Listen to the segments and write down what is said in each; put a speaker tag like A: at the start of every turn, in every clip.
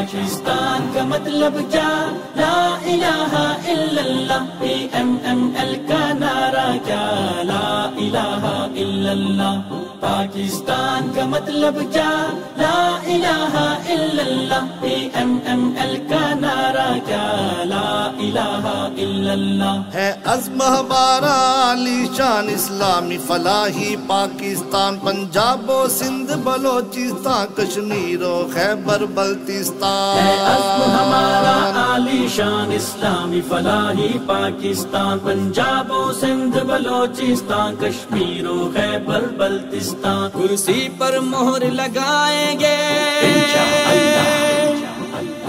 A: پاکستان کا مطلب کیا؟ لا الہ الا اللہ، PMML کا نعرہ کیا؟ لا الہ الا اللہ۔ پاکستان کا مطلب کیا؟ لا الہ الا اللہ، PMML کا نعرہ کیا؟ لا الہ الا اللہ۔
B: ہے عزم ہمارا عالی شان اسلامی فلاحی، پاکستان پنجاب و سندھ بلوچستان کشمیر و خیبر بلتستان۔
A: ہے عزم ہمارا عالی شان اسلامی فلاحی، پاکستان پنجاب و سندھ بلوچستان کشمیر و خیبر بلتستان۔ کرسی پر مہر لگائیں گے،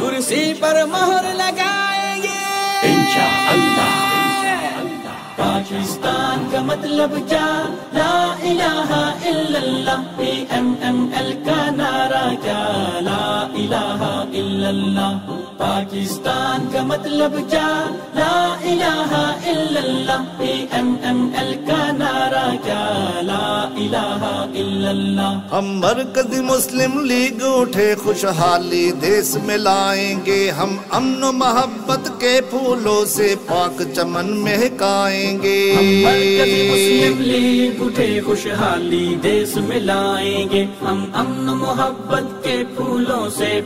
A: کرسی پر مہر لگائیں گے انشاءاللہ۔ پاکستان کا مطلب کیا؟ لا الہ الا اللہ، PMML کا نعرہ کیا؟ لا الہ الا اللہ۔ پاکستان کا مطلب کیا؟ لا الہ الا اللہ، PMML کا نعرہ کیا؟ لا الہ الا اللہ۔
B: ہم مرکزی مسلم لیگ اٹھے خوشحالی دیس میں لائیں گے، ہم امن و محبت کے پھولوں سے پاک چمن مہکائیں گے۔
A: ہم مرکزی مسلم لیگ اٹھے خوشحالی دیس میں لائیں گے، ہم امن و محبت کے پھولوں سے